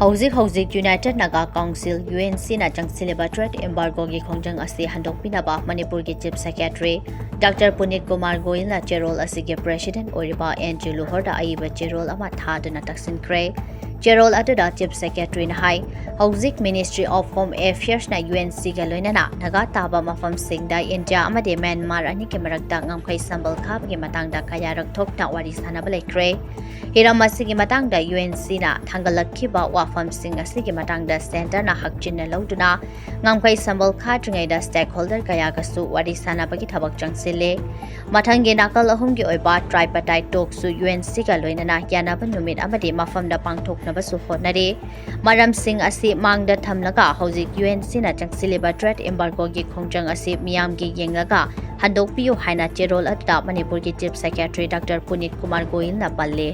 Hauzik United Naga Council UNC na changsilliba Trade Embargo gi khongjang asi handokpinaba Manipur gi Chief Secretary Dr. Puneet Kumar Goel na cherol asigi President oiriba Lorho da aeeba cherol ama thaduna taksinkhre cherol aduda Chief Secretary na hai Hauzik Ministry of Home Affairs na UNC ga loinana naga taba mafam singda India amade Myanmar ani ke marakta ngamkhai sambal khab gi matangda kayarak thokna wari sanaba laikre hiram asigi matangda UNC na thangalakhiba wafam sing asigi matangda center na hakchinna lauduna ngamkhai sambal khatringai da stakeholder kaya gasu wari sanabagi thabak changsile mathangi nakal ahum gi oiba tripartite talk su UNC ga loinana yanaba numit amade mafamda pangthokna basu honare maram sing asi mangda thamnaga hauzik UNC na changsilliba Trade Embargo gi khongjang asi miyam gi yenglaga handokpiyo haina cherol atta Manipur gi Chief Secretary Dr. Puneet Kumar Goel na palle